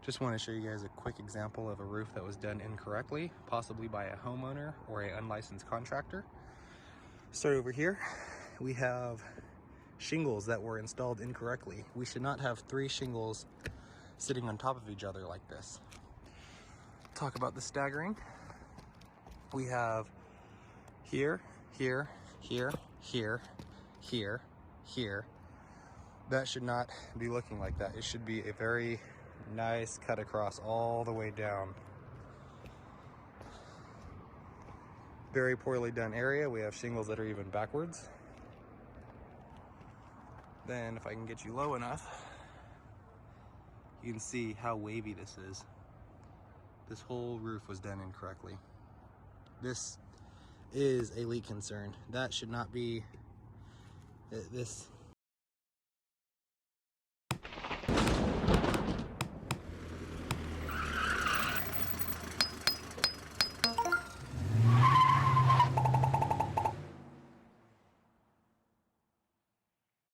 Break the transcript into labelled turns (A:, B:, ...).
A: Just want to show you guys a quick example of a roof that was done incorrectly, possibly by a homeowner or an unlicensed contractor. Start over here. We have shingles that were installed incorrectly. We should not have 3 shingles sitting on top of each other like this. Talk about the staggering. We have here, here, here, here, here, here. That should not be looking like that. It should be a very nice cut across all the way down. Very poorly done area. We have shingles that are even backwards. Then if I can get you low enough, you can see how wavy this is. This whole roof was done incorrectly. This is a leak concern. That should not be, this